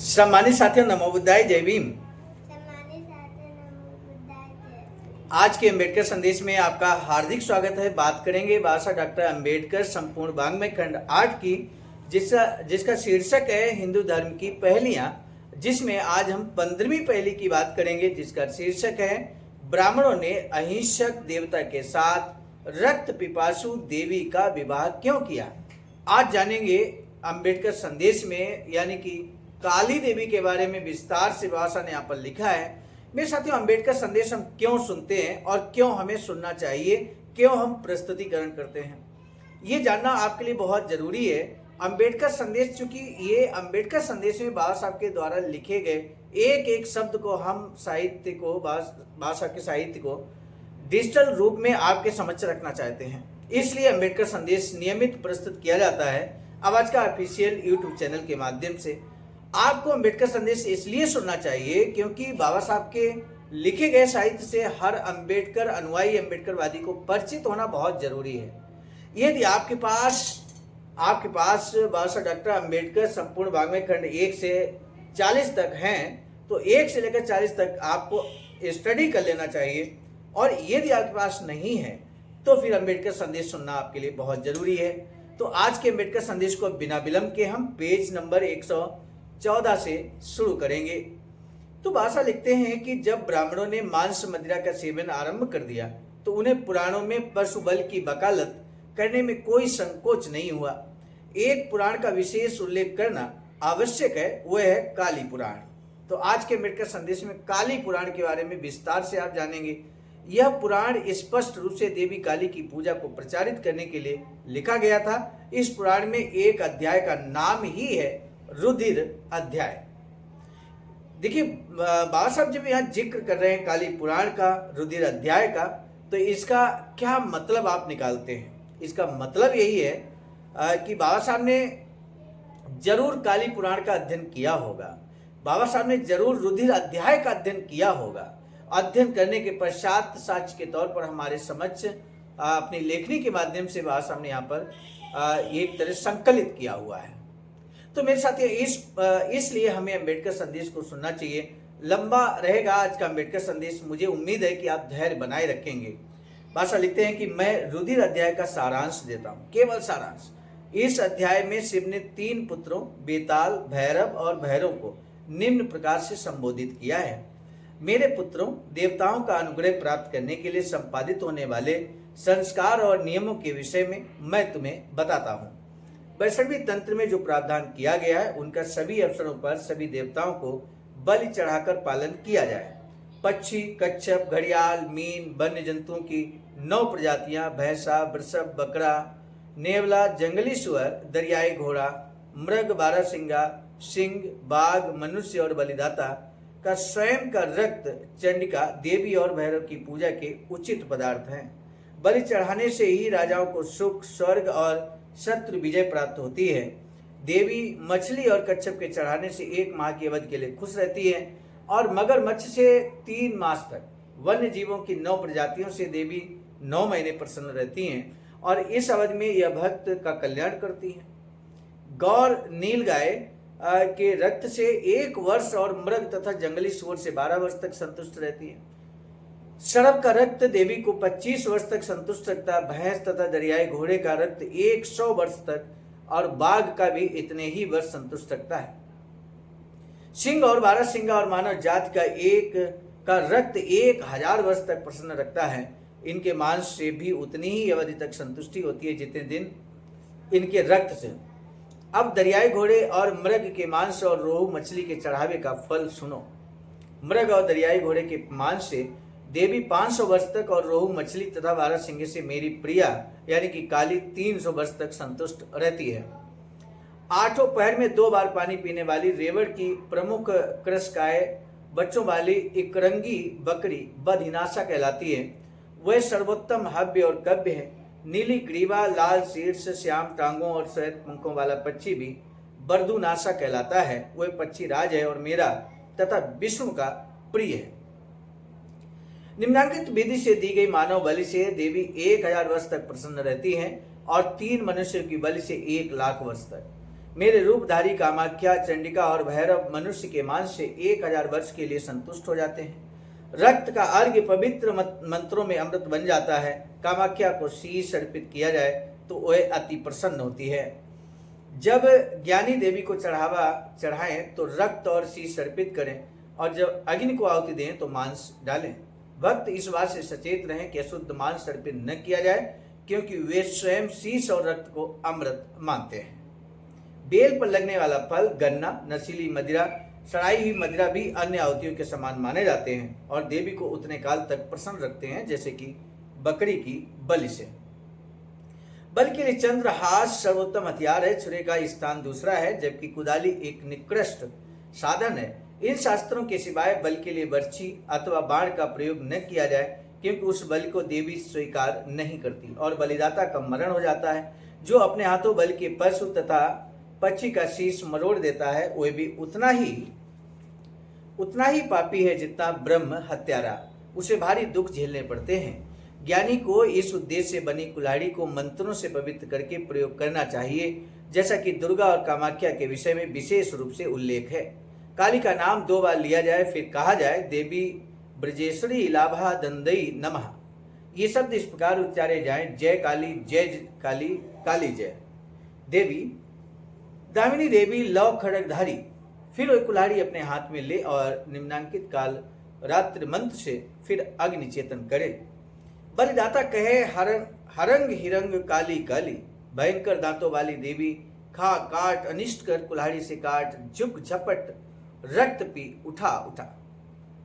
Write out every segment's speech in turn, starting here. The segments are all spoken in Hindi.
सम्मानित साथियों, नमो बुद्धाय, जय भीम। सम्मानित साथियों, नमो बुद्धाय, जय भीम। आज के अंबेडकर संदेश में आपका हार्दिक स्वागत है। बात करेंगे बाबा साहब डॉक्टर अंबेडकर संपूर्ण वाङ्मय खंड 8 की, जिसका शीर्षक है हिंदू धर्म की पहलियां, जिसमें आज हम 15वीं पहली की बात करेंगे, जिसका शीर्षक है ब्राह्मणों ने अहिंसक देवता के साथ रक्त पिपासु देवी का विवाह क्यों किया। आज जानेंगे अंबेडकर संदेश में, यानी कि काली देवी के बारे में विस्तार से बाबा साहब ने यहाँ पर लिखा है। मेरे साथियों, अंबेडकर संदेश हम क्यों सुनते हैं और क्यों हमें सुनना चाहिए, क्यों हम प्रस्तुतिकरण करते हैं, ये जानना आपके लिए बहुत जरूरी है। अंबेडकर संदेश, चूंकि ये अंबेडकर संदेश में बाबा साहब के द्वारा लिखे गए एक एक शब्द को हम साहित्य को, बाबा साहब के साहित्य को डिजिटल रूप में आपके समक्ष रखना चाहते हैं, इसलिए अंबेडकर संदेश नियमित प्रस्तुत किया जाता है आवाज का ऑफिशियल यूट्यूब चैनल के माध्यम से। आपको अंबेडकर संदेश इसलिए सुनना चाहिए क्योंकि बाबा साहब के लिखे गए साहित्य से हर अंबेडकर अनुयायी, अंबेडकरवादी को परिचित होना बहुत जरूरी है। यदि आपके पास बाबा साहब डॉक्टर अंबेडकर संपूर्ण वाङ्मय खंड 1 से 40 तक हैं, तो 1 से लेकर 40 तक आपको स्टडी कर लेना चाहिए। और यदि आपके पास नहीं है तो फिर अंबेडकर संदेश सुनना आपके लिए बहुत जरूरी है। तो आज के अंबेडकर संदेश को बिना विलंब के हम पेज नंबर 114 से शुरू करेंगे। तो बाबा लिखते हैं कि जब ब्राह्मणों ने मांस मदिरा का सेवन आरंभ कर दिया तो उन्हें पुराणों में पशु बल की वकालत करने में कोई संकोच नहीं हुआ। एक पुराण का विशेष उल्लेख करना आवश्यक है, वह है काली पुराण। तो आज के अंबेडकर संदेश में काली पुराण के बारे में विस्तार से आप जानेंगे। यह पुराण स्पष्ट रूप से देवी काली की पूजा को प्रचारित करने के लिए लिखा गया था। इस पुराण में एक अध्याय का नाम ही है रुधिर अध्याय। देखिए, बाबा साहब जब यहाँ जिक्र कर रहे हैं काली पुराण का, रुधिर अध्याय का, तो इसका क्या मतलब आप निकालते हैं। इसका मतलब यही है कि बाबा साहब ने जरूर काली पुराण का अध्ययन किया होगा, बाबा साहब ने जरूर रुधिर अध्याय का अध्ययन किया होगा। अध्ययन करने के पश्चात साक्ष्य के तौर पर हमारे समक्ष अपनी लेखनी के माध्यम से बाबा साहब ने यहाँ पर एक तरह संकलित किया हुआ है। तो मेरे साथ इसलिए हमें अंबेडकर संदेश को सुनना चाहिए। लंबा रहेगा आज का अंबेडकर संदेश, मुझे उम्मीद है कि आप धैर्य बनाए रखेंगे। भाषा लिखते हैं कि मैं रुधिर अध्याय का सारांश देता हूँ, केवल सारांश। इस अध्याय में शिव ने 3 पुत्रों बेताल, भैरव और भैरव को निम्न प्रकार से संबोधित किया है। मेरे पुत्रों, देवताओं का अनुग्रह प्राप्त करने के लिए संपादित होने वाले संस्कार और नियमों के विषय में मैं तुम्हें बताता हूँ। वैष्णवी तंत्र में जो प्रावधान किया गया है, उनका सभी अवसरों पर सभी देवताओं को बलि चढ़ाकर पालन किया जाए। पक्षी, कच्छप, घड़ियाल, मीन, वन्य जंतुओं की 9 प्रजातियां, भैंसा, वृषभ, बकरा, नेवला, जंगली सुअर, दरियाई घोड़ा, मृग, बारहसिंगा, सिंह, बाघ, मनुष्य और बलिदाता का स्वयं का रक्त चंडिका देवी और भैरव की पूजा के उचित पदार्थ हैं। बलि चढ़ाने से ही राजाओं को सुख, स्वर्ग और शत्रु विजय प्राप्त होती है। देवी मछली और कच्छप के चढ़ाने से 1 माह की अवधि के लिए खुश रहती है और मगरमच्छ से 3 मास तक, वन्य जीवों की 9 प्रजातियों से देवी 9 महीने प्रसन्न रहती हैं और इस अवधि में यह भक्त का कल्याण करती है। गौर नील गाय के रक्त से 1 वर्ष और मृग तथा जंगली सुअर से 12 वर्ष तक संतुष्ट रहती है। सड़प का रक्त देवी को 25 वर्ष तक संतुष्ट रखता है। भैंस तथा दरियाई घोड़े का रक्त 100 वर्ष तक और बाघ का भी इतने ही वर्ष संतुष्ट रखता है। सिंह और बारहसिंगा और मानव जाति का रक्त 1000 वर्ष तक प्रसन्न रखता है। इनके मांस से भी उतनी ही अवधि तक संतुष्टि होती है जितने दिन इनके रक्त से। अब दरियाई घोड़े और मृग के मांस और रोहू मछली के चढ़ावे का फल सुनो। मृग और दरियाई घोड़े के मांस से देवी 500 वर्ष तक और रोहू मछली तथा बारहसिंगे से मेरी प्रिया यानी कि काली 300 वर्ष तक संतुष्ट रहती है। 8 पहर में 2 बार पानी पीने वाली रेवड़ की प्रमुख कृषकाय बच्चों वाली इकरंगी बकरी बदहिनासा कहलाती है। वह सर्वोत्तम हव्य और कव्य है। नीली ग्रीवा, लाल शीर्ष, श्याम टांगों और श्वेत पंखों वाला पक्षी भी बर्दुनासा कहलाता है। वह पक्षी राज है और मेरा तथा विष्णु का प्रिय है। निम्नांकित विधि से दी गई मानव बलि से देवी 1000 वर्ष तक प्रसन्न रहती हैं और 3 मनुष्यों की बलि से 1 लाख वर्ष तक। मेरे रूपधारी कामाख्या, चंडिका और भैरव मनुष्य के मांस से 1000 वर्ष के लिए संतुष्ट हो जाते हैं। रक्त का अर्घ्य पवित्र मंत्रों में अमृत बन जाता है। कामाख्या को शीश अर्पित किया जाए तो वह अति प्रसन्न होती है। जब ज्ञानी देवी को चढ़ावा चढ़ाएं तो रक्त और शीश अर्पित करें, और जब अग्नि को आहुति दें तो मांस डालें। भक्त इस बात से सचेत रहें कि अशुद्ध मांस अर्पित न किया जाए, क्योंकि वे स्वयं शीश और रक्त को अमृत मानते हैं। बेल पर लगने वाला फल, गन्ना, नशीली मदिरा, सड़ाई हुई मदिरा भी अन्य आहुतियों के समान माने जाते हैं और देवी को उतने काल तक प्रसन्न रखते हैं जैसे कि बकरी की बलि से। बल के लिए चंद्रहास सर्वोत्तम हथियार है। छुरे का स्थान दूसरा है, जबकि कुदाली एक निकृष्ट साधन है। इन शास्त्रों के सिवाय बल के लिए बर्छी अथवा बाण का प्रयोग न किया जाए, क्योंकि उस बलि को देवी स्वीकार नहीं करती और बलिदाता का मरण हो जाता है। जो अपने हाथों बल के पशु तथा पक्षी का शीश मरोड़ देता है, वह भी उतना ही पापी है जितना ब्रह्म हत्यारा। उसे भारी दुख झेलने पड़ते हैं। ज्ञानी को इस उद्देश्य से बनी कुल्हाड़ी को मंत्रों से पवित्र करके प्रयोग करना चाहिए, जैसा कि दुर्गा और कामाख्या के विषय में विशेष रूप से उल्लेख है। काली का नाम 2 बार लिया जाए, फिर कहा जाए देवी ब्रजेश्वरी लाभा दंदई नमः। ये शब्द इस प्रकार उच्चारे जाएं, जय काली, जय काली, काली जय। देवी दामिनी देवी लौ खड़गधारी। फिर वह कुल्हाड़ी अपने हाथ में ले और निम्नांकित काल रात्रि मंत्र से फिर अग्नि चेतन करे। बलिदाता कहे, हरंग हिरंग काली काली, भयंकर दांतों वाली देवी, खा काट अनिष्ट कर, कुल्हाड़ी से काट, झुक झपट, रक्त पी, उठा उठा।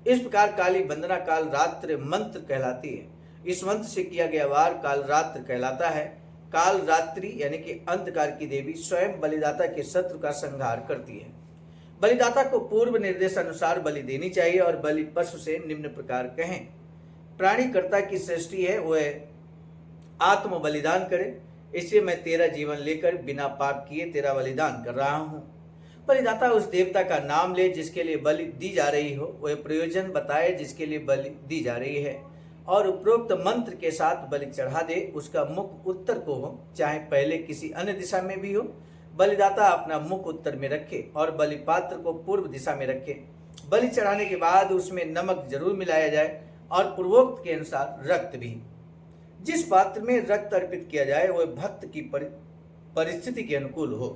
इस प्रकार काली वंदना काल रात्रि मंत्र कहलाती है। इस मंत्र से किया गया वार काल रात्रि कहलाता है। काल रात्रि यानी कि अंधकार की देवी स्वयं बलिदाता के शत्रु का संहार करती है। बलिदाता को पूर्व निर्देश अनुसार बलि देनी चाहिए और बलि पशु से निम्न प्रकार कहें। प्राणीकर्ता की सृष्टि है, वह आत्म बलिदान करे, इसलिए मैं तेरा जीवन लेकर बिना पाप किए तेरा बलिदान कर रहा हूं। बलिदाता उस देवता का नाम ले जिसके लिए बलि दी जा रही हो, वह प्रयोजन बताए जिसके लिए बलि दी जा रही है, और उपरोक्त मंत्र के साथ बलि चढ़ा दे। उसका मुख उत्तर को हो, चाहे पहले किसी अन्य दिशा में भी हो। बलिदाता अपना मुख उत्तर में रखे और बलि पात्र को पूर्व दिशा में रखे। बलि चढ़ाने के बाद उसमें नमक जरूर मिलाया जाए और पूर्वोक्त के अनुसार रक्त भी। जिस पात्र में रक्त अर्पित किया जाए वह भक्त की परिस्थिति के अनुकूल हो।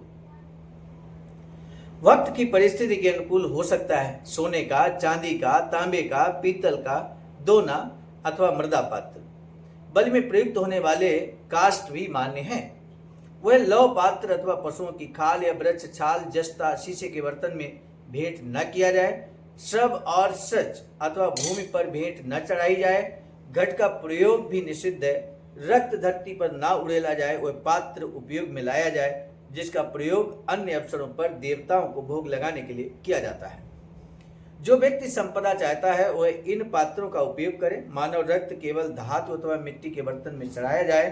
वक्त की परिस्थिति के अनुकूल हो सकता है सोने का, चांदी का, तांबे का, पीतल का, दोना अथवा मृदा पात्र। बलि में प्रयुक्त होने वाले काष्ठ भी मान्य हैं। वह लौ पात्र अथवा पशुओं की खाल या वृक्ष छाल, जस्ता, शीशे के बर्तन में भेंट न किया जाए। श्रव और सच अथवा भूमि पर भेंट न चढ़ाई जाए। घट का प्रयोग भी निषिद्ध है। रक्त धरती पर न उड़ेला जाए। वह पात्र उपयोग में लाया जाए जिसका प्रयोग अन्य अवसरों पर देवताओं को भोग लगाने के लिए किया जाता है। जो व्यक्ति संपदा चाहता है वह इन पात्रों का उपयोग करे। मानव रक्त केवल धातु अथवा मिट्टी के बर्तन में चढ़ाया जाए।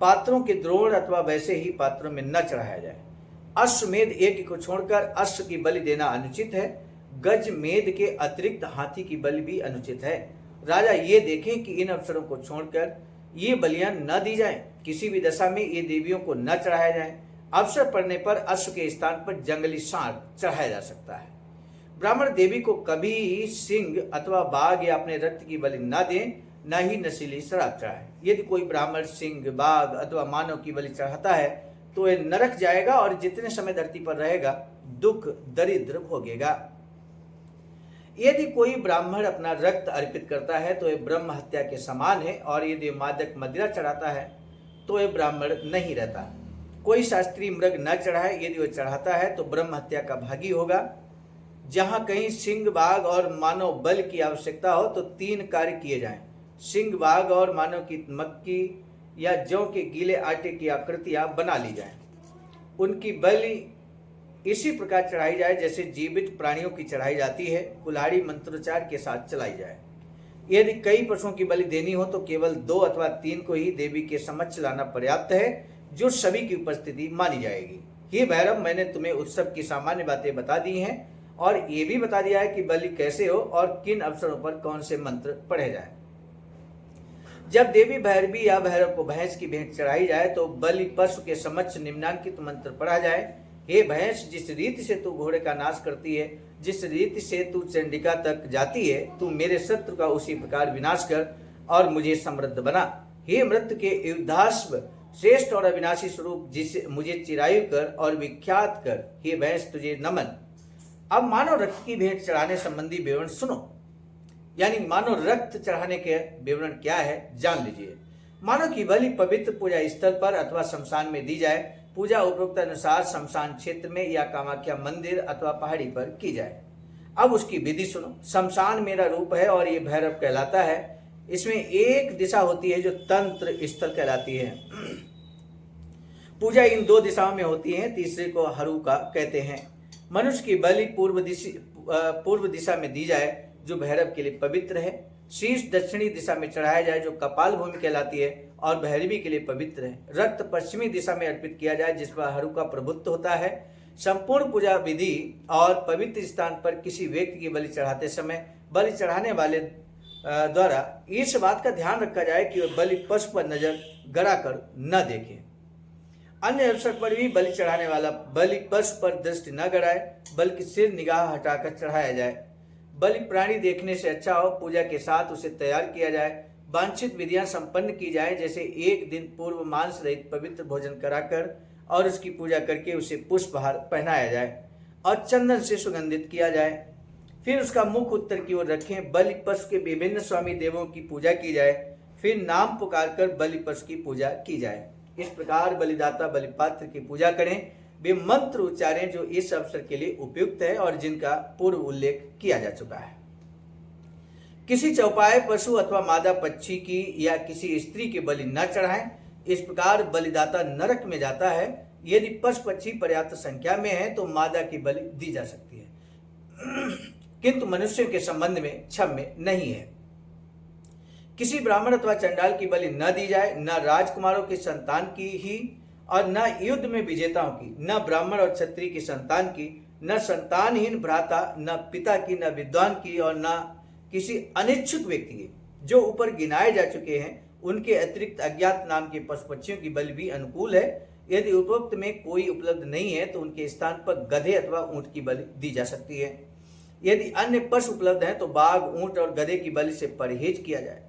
पात्रों के द्रोण अथवा वैसे ही पात्रों में न चढ़ाया जाए। अश्वमेध यज्ञ को छोड़कर अश्व की बलि देना अनुचित है। गज मेद के अतिरिक्त हाथी की बलि भी अनुचित है। राजा ये देखें कि इन अवसरों को छोड़कर ये बलियां न दी जाएं। किसी भी दशा में ये देवियों को न चढ़ाया जाए। अवसर पड़ने पर अश्व के स्थान पर जंगली सांड चढ़ाया जा सकता है। ब्राह्मण देवी को कभी सिंह अथवा बाघ या अपने रक्त की बलि न दें, न ही नशीली शराब चढ़ाए। यदि कोई ब्राह्मण सिंह, बाघ अथवा मानव की बलि चढ़ाता है तो वह नरक जाएगा और जितने समय धरती पर रहेगा दुख दरिद्र भोगेगा। यदि कोई ब्राह्मण अपना रक्त अर्पित करता है तो वह ब्रह्म हत्या के समान है, और यदि मादक मदिरा चढ़ाता है तो वह ब्राह्मण नहीं रहता। कोई शास्त्रीय मृग न चढ़ाए। यदि वह चढ़ाता है तो ब्रह्म हत्या का भागी होगा। जहां कहीं सिंह, बाघ और मानव बल की आवश्यकता हो तो 3 कार्य किए जाएं। सिंह, बाघ और मानव की मक्की या जौ के गीले आटे की आकृतियां बना ली जाएं। उनकी बलि इसी प्रकार चढ़ाई जाए जैसे जीवित प्राणियों की चढ़ाई जाती है। कुल्हाड़ी मंत्रोच्चार के साथ चलाई जाए। यदि कई पशुओं की बलि देनी हो तो केवल 2 अथवा 3 को ही देवी के समक्ष लाना पर्याप्त है, जो सभी की उपस्थिति मानी जाएगी। हे भैरव, मैंने तुम्हें उत्सव की सामान्य बातें बता दी हैं और ये भी बता दिया है कि बलि कैसे हो और किन अवसरों पर कौन से मंत्र पढ़े जाए। जब देवी भैरवी या भैरव को भैंस की भेंट चढ़ाई जाए तो बलि पशु के समक्ष निम्नांकित मंत्र पढ़ा जाए। हे भैंस, जिस रीति से तू घोड़े का नाश करती है, जिस रीति से तू चंडिका तक जाती है, तू मेरे शत्रु का उसी प्रकार विनाश कर और मुझे समृद्ध बना। हे मृत्यु के युद्धाश्व, श्रेष्ठ और अविनाशी स्वरूप, जिसे मुझे चिरायु कर और विख्यात कर। हे भैंस, तुझे नमन। अब मानव रक्त की भेंट चढ़ाने संबंधी विवरण सुनो, यानी मानव रक्त चढ़ाने के विवरण क्या है जान लीजिए। मानव की बलि पवित्र पूजा स्थल पर अथवा शमशान में दी जाए। पूजा उपरोक्त अनुसार शमशान क्षेत्र में या कामाख्या मंदिर अथवा पहाड़ी पर की जाए। अब उसकी विधि सुनो। शमशान मेरा रूप है और ये भैरव कहलाता है। इसमें एक दिशा होती है जो तंत्र स्थल कहलाती है। पूजा इन 2 दिशाओं में होती है, तीसरे को हरुका कहते हैं। मनुष्य की बलि पूर्व दिशा में दी जाए जो भैरव के लिए पवित्र है। शीश दक्षिणी दिशा में चढ़ाया जाए जो कपाल भूमि कहलाती है और भैरवी के लिए पवित्र है। रक्त पश्चिमी दिशा में अर्पित किया जाए जिस पर हरु का प्रभुत्व होता है। संपूर्ण पूजा विधि और पवित्र स्थान पर किसी व्यक्ति की बलि चढ़ाते समय बलि चढ़ाने वाले द्वारा इस बात का ध्यान रखा जाए कि वह बलि पशु पर नजर गड़ा कर न देखे। अन्य अवसर पर भी बलि चढ़ाने वाला बलि पशु पर दृष्टि न गड़ाए, बल्कि सिर निगाह हटाकर चढ़ाया जाए। बलि प्राणी देखने से अच्छा हो, पूजा के साथ उसे तैयार किया जाए। वांछित विधियां संपन्न की जाए, जैसे एक दिन पूर्व मांस रहित पवित्र भोजन कराकर और उसकी पूजा करके उसे पुष्पहार पहनाया जाए और चंदन से सुगंधित किया जाए। फिर उसका मुख उत्तर की ओर रखें। बलि पशु के विभिन्न स्वामी देवों की पूजा की जाए। फिर नाम पुकार कर बलि पशु की पूजा की जाए। इस प्रकार बलिदाता बलिपात्र की पूजा करें। वे मंत्र उच्चारें जो इस अवसर के लिए उपयुक्त है और जिनका पूर्व उल्लेख किया जा चुका है। किसी चौपाए पशु अथवा मादा पक्षी की या किसी स्त्री की बलि न चढ़ाएं। इस प्रकार बलिदाता नरक में जाता है। यदि पशु पक्षी पर्याप्त संख्या में है तो मादा की बलि दी जा सकती है, किंतु मनुष्यों के संबंध में क्षम्य नहीं है। किसी ब्राह्मण अथवा चंडाल की बलि न दी जाए, न राजकुमारों की संतान की ही और न युद्ध में विजेताओं की, न ब्राह्मण और क्षत्रिय की संतान की, न संतानहीन भ्राता, न पिता की, न विद्वान की और न किसी अनिच्छुक व्यक्ति की। जो ऊपर गिनाए जा चुके हैं उनके अतिरिक्त अज्ञात नाम के पशु पक्षियों की बलि भी अनुकूल है। यदि उपरोक्त में कोई उपलब्ध नहीं है तो उनके स्थान पर गधे अथवा ऊंट की बलि दी जा सकती है। यदि अन्य पशु उपलब्ध हैं तो बाघ, ऊंट और गधे की बलि से परहेज किया जाए।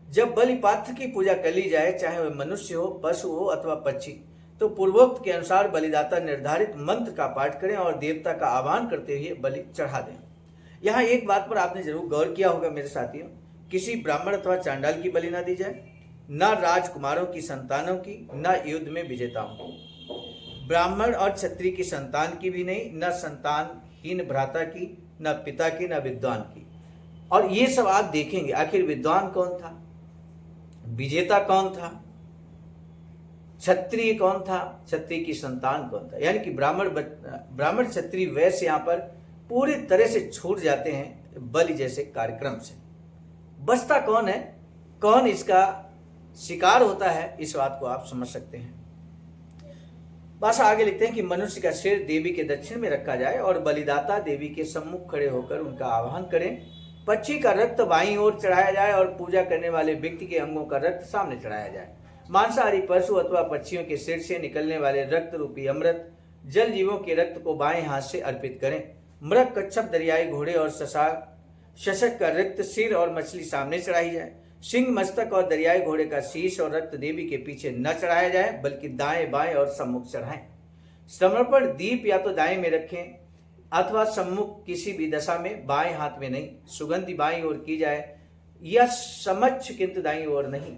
जब बलि पात्र की पूजा कर ली जाए, चाहे वह मनुष्य हो, पशु हो अथवा पक्षी, तो पूर्वोक्त के अनुसार बलिदाता निर्धारित मंत्र का पाठ करें और देवता का आह्वान करते हुए बलि चढ़ा दें। यहाँ एक बात पर आपने जरूर गौर किया होगा मेरे साथियों, किसी ब्राह्मण अथवा चांडाल की बलि न दी जाए, न राजकुमारों की संतानों की, न युद्ध में विजेताओं की। ब्राह्मण और क्षत्रिय की संतान की भी नहीं, न संतानहीन भ्राता की, न पिता की, न विद्वान की। और ये सब आप देखेंगे, आखिर विद्वान कौन था, विजेता कौन था, क्षत्रिय कौन था, क्षत्रिय की संतान कौन था। यानी कि ब्राह्मण क्षत्रिय वैश्य यहाँ पर पूरी तरह से छूट जाते हैं बलि जैसे कार्यक्रम से। बचता कौन है, कौन इसका शिकार होता है, इस बात को आप समझ सकते हैं। भाषा आगे लिखते हैं कि मनुष्य का सिर देवी के दक्षिण में रखा जाए और बलिदाता देवी के सम्मुख खड़े होकर उनका आह्वान करें। पक्षी का रक्त बाईं ओर चढ़ाया जाए और पूजा करने वाले व्यक्ति के अंगों का रक्त सामने चढ़ाया जाए। मांसाहारी पशु अथवा पक्षियों के सिर से निकलने वाले रक्त रूपी अमृत जल जीवों के रक्त को बाएं हाथ से अर्पित करें। मृग, कच्छप, दरियाई घोड़े और शशक का रक्त सिर और मछली सामने चढ़ाई जाए। सिंह, मस्तक और दरियाई घोड़े का शीश और रक्त देवी के पीछे न चढ़ाया जाए, बल्कि दाएं बाएं और सम्मुख चढ़ाएं। समर्पण दीप या तो दाएं में रखें अथवा सम्मुख किसी भी दशा में, बाएं हाथ में नहीं। सुगंधि बाईं ओर की जाए या समक्ष किंतु दाईं ओर नहीं।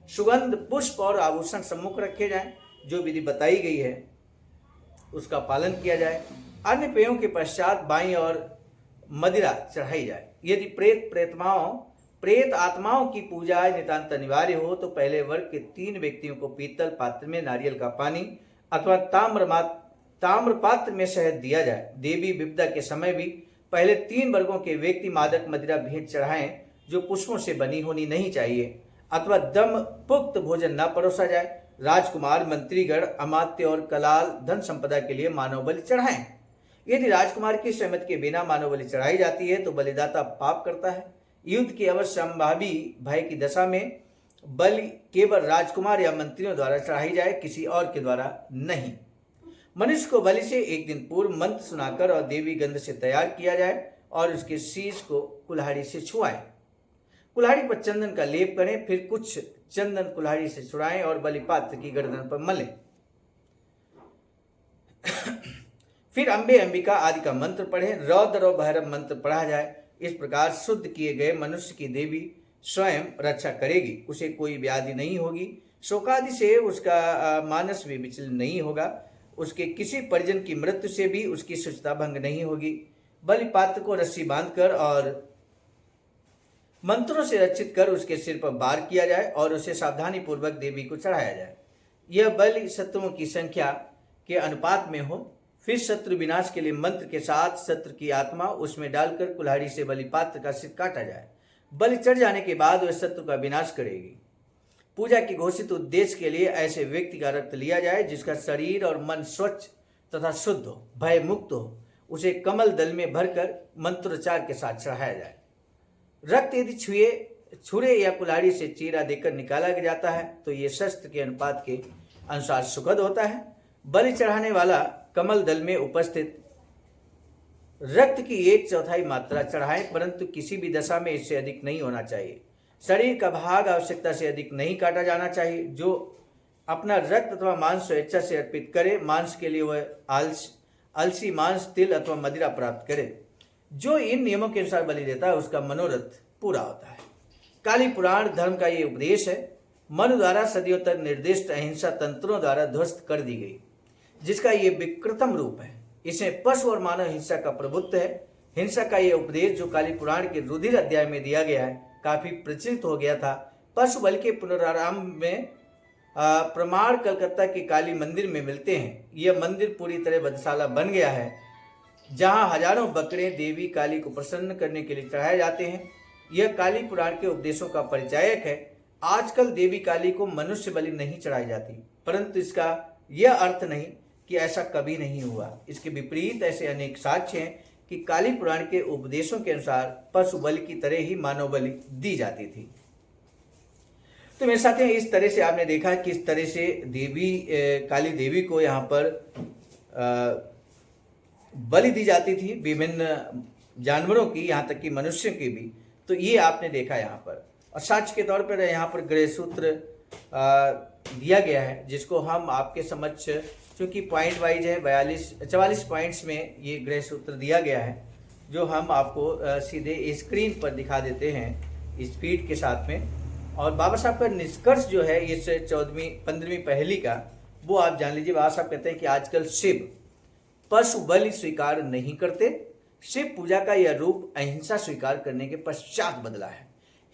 सुगंध, पुष्प और आभूषण सम्मुख रखे जाएं। जो विधि बताई गई है उसका पालन किया जाए। अन्य पेयों के पश्चात बाईं ओर मदिरा चढ़ाई जाए। यदि प्रेत आत्माओं की पूजा नितांत अनिवार्य हो तो पहले वर्ग के 3 व्यक्तियों को पीतल पात्र में नारियल का पानी अथवा ताम्र पात्र में शहद दिया जाए। देवी विपदा के समय भी पहले 3 वर्गों के व्यक्ति मादक मदिरा भेंट चढ़ाएं जो पुष्पों से बनी होनी नहीं चाहिए, अथवा दम पुक्त भोजन न परोसा जाए। राजकुमार, मंत्रीगण, अमात्य और कलाल धन संपदा के लिए मानव बलि चढ़ाएं। यदि राजकुमार की सहमति के बिना मानव बलि चढ़ाई जाती है तो बलिदाता पाप करता है। युद्ध की अवश्यंभावी भय की दशा में बलि केवल राजकुमार या मंत्रियों द्वारा चढ़ाई जाए, किसी और के द्वारा नहीं। मनुष्य को बलि से एक दिन पूर्व मंत्र सुनाकर और देवी गंध से तैयार किया जाए और उसके शीश को कुल्हाड़ी से छुआएं। कुल्हाड़ी पर चंदन का लेप करें, फिर कुछ चंदन कुल्हाड़ी से छुड़ाएं और बलि पात्र की गर्दन पर मलें। फिर अम्बे अंबिका आदि का मंत्र पढ़ें। रौद्र और भैरव मंत्र पढ़ा जाए। इस प्रकार शुद्ध किए गए मनुष्य की देवी स्वयं रक्षा करेगी। उसे कोई व्याधि नहीं होगी, शोकादि से उसका मानस भी विचलित नहीं होगा, उसके किसी परिजन की मृत्यु से भी उसकी शुचिता भंग नहीं होगी। बलि पात्र को रस्सी बांधकर और मंत्रों से रक्षित कर उसके सिर पर वार किया जाए और उसे सावधानी पूर्वक देवी को चढ़ाया जाए। यह बलि शत्रुओं की संख्या के अनुपात में हो। फिर शत्रु विनाश के लिए मंत्र के साथ शत्रु की आत्मा उसमें डालकर कुल्हाड़ी से बलि पात्र का सिर काटा जाए। बलि चढ़ जाने के बाद वह शत्रु का विनाश करेगी। पूजा के घोषित उद्देश्य के लिए ऐसे व्यक्ति का रक्त लिया जाए जिसका शरीर और मन स्वच्छ तथा शुद्ध हो, भय मुक्त हो। उसे कमल दल में भरकर मंत्रोच्चार के साथ चढ़ाया जाए। रक्त यदि छुरे या कुल्हाड़ी से चीरा देकर निकाला जाता है तो ये शस्त्र के अनुपात के अनुसार सुखद होता है। बलि चढ़ाने वाला कमल दल में उपस्थित रक्त की 1/4 मात्रा चढ़ाएं, परंतु किसी भी दशा में इससे अधिक नहीं होना चाहिए। शरीर का भाग आवश्यकता से अधिक नहीं काटा जाना चाहिए। जो अपना रक्त अथवा मांस स्वेच्छा से अर्पित करे, मांस के लिए वह अलसी मांस, तिल अथवा मदिरा प्राप्त करे। जो इन नियमों के अनुसार बलि देता है उसका मनोरथ पूरा होता है। काली पुराण धर्म का ये उपदेश है। मनु द्वारा सदियों तक निर्दिष्ट अहिंसा तंत्रों द्वारा ध्वस्त कर दी गई, जिसका ये विकृतम रूप है। इसमें पशु और मानव हिंसा का प्रभुत्व है। हिंसा का ये उपदेश जो काली पुराण के रुधिर अध्याय में दिया गया है काफी प्रचलित हो गया था। पशु बलि के पुनरारंभ में प्रमाण कलकत्ता के काली मंदिर में मिलते हैं। यह मंदिर पूरी तरह बधशाला बन गया है, जहां हजारों बकरे देवी काली को प्रसन्न करने के लिए चढ़ाए जाते हैं। यह काली पुराण के उपदेशों का परिचायक है। आजकल देवी काली को मनुष्य बलि नहीं चढ़ाई जाती, परंतु इसका यह अर्थ नहीं कि ऐसा कभी नहीं हुआ। इसके विपरीत ऐसे अनेक साक्ष्य हैं कि काली पुराण के उपदेशों के अनुसार पशु बलि की तरह ही मानव बलि दी जाती थी। तो मेरे साथियों, इस तरह से आपने देखा किस तरह से देवी काली देवी को यहाँ पर बलि दी जाती थी, विभिन्न जानवरों की, यहाँ तक कि मनुष्यों की भी। तो ये आपने देखा यहाँ पर। और साक्ष्य के तौर पर यहाँ पर गृह सूत्र दिया गया है, जिसको हम आपके समक्ष, चूंकि पॉइंट वाइज है, 44 पॉइंट्स में ये गृह सूत्र दिया गया है, जो हम आपको सीधे स्क्रीन पर दिखा देते हैं इस फीड के साथ में। और बाबा साहब का निष्कर्ष जो है इस 15वीं पहेली का, वो आप जान लीजिए। बाबा साहब कहते हैं कि आजकल शिव पशु बलि स्वीकार नहीं करते। शिव पूजा का यह रूप अहिंसा स्वीकार करने के पश्चात बदला है।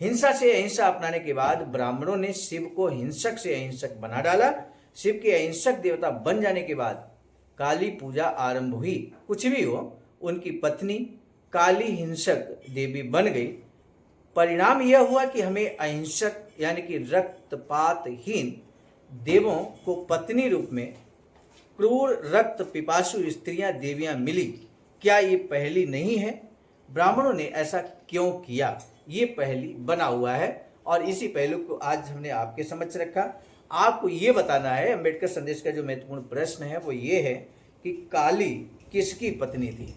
हिंसा से अहिंसा अपनाने के बाद ब्राह्मणों ने शिव को हिंसक से अहिंसक बना डाला। शिव के अहिंसक देवता बन जाने के बाद काली पूजा आरंभ हुई। कुछ भी हो, उनकी पत्नी काली हिंसक देवी बन गई। परिणाम यह हुआ कि हमें अहिंसक यानी कि रक्तपातहीन देवों को पत्नी रूप में क्रूर रक्त पिपासु स्त्रियां देवियां मिली। क्या ये पहेली नहीं है? ब्राह्मणों ने ऐसा क्यों किया? ये पहेली बना हुआ है और इसी पहलू को आज हमने आपके समक्ष रखा। आपको ये बताना है, अम्बेडकर संदेश का जो महत्वपूर्ण प्रश्न है वो ये है कि काली किसकी पत्नी थी,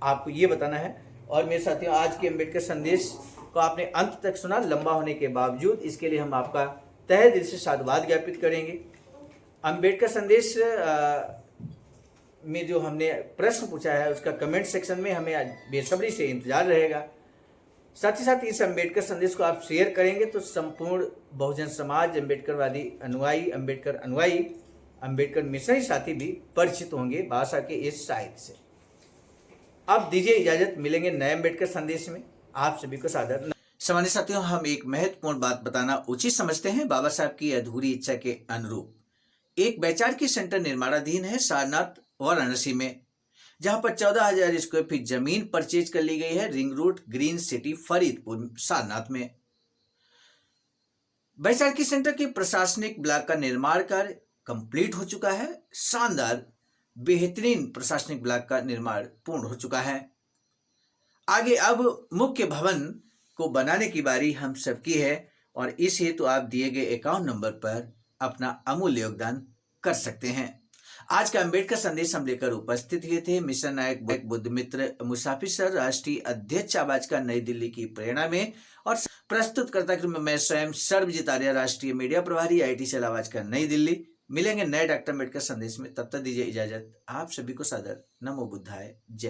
आपको ये बताना है। और मेरे साथियों, आज के अम्बेडकर संदेश को आपने अंत तक सुना, लंबा होने के बावजूद। इसके लिए हम आपका तहे दिल से साधुवाद ज्ञापित करेंगे। अम्बेडकर संदेश में जो हमने प्रश्न पूछा है उसका कमेंट सेक्शन में हमें बेसब्री से इंतजार रहेगा। साथ ही साथ इस अम्बेडकर संदेश को आप शेयर करेंगे तो संपूर्ण बहुजन समाज, अम्बेडकरवादी अनुयायी, अम्बेडकर मिशनरी साथी भी परिचित होंगे भाषा के इस साहित्य से। अब दीजिए इजाजत, मिलेंगे नए अम्बेडकर संदेश में। आप सभी को सादर सामान्य साथियों, हम एक महत्वपूर्ण बात बताना उचित समझते हैं। बाबा साहब की अधूरी इच्छा के अनुरूप एक वैचारिक सेंटर निर्माणाधीन है सारनाथ वाराणसी में, जहां पर 14,000 स्क्वायर फीट जमीन परचेज कर ली गई है। Ring road, green city, Faridpur, Sarnath में। वैचारिक सेंटर के प्रशासनिक ब्लॉक का निर्माण कार्य कंप्लीट हो चुका है। शानदार बेहतरीन प्रशासनिक ब्लॉक का निर्माण पूर्ण हो चुका है। आगे अब मुख्य भवन को बनाने की बारी हम सबकी है और इस हेतु आप दिए गए अकाउंट नंबर पर अपना अमूल्य योगदान कर सकते हैं। आज का अम्बेडकर संदेश हम लेकर उपस्थित हुए थे मिशन नायक बुद्ध मित्र मुसाफिर सर, राष्ट्रीय अध्यक्ष आवाज का नई दिल्ली की प्रेरणा में, और प्रस्तुतकर्ता के रूप में मैं स्वयं सर्वजीत आर्य, राष्ट्रीय मीडिया प्रभारी, IIT सेल आवाज का नई दिल्ली। मिलेंगे नए डॉक्टर अम्बेडकर संदेश में, तब तक दीजिए इजाजत। आप सभी को सादर नमो बुद्धाय। जय।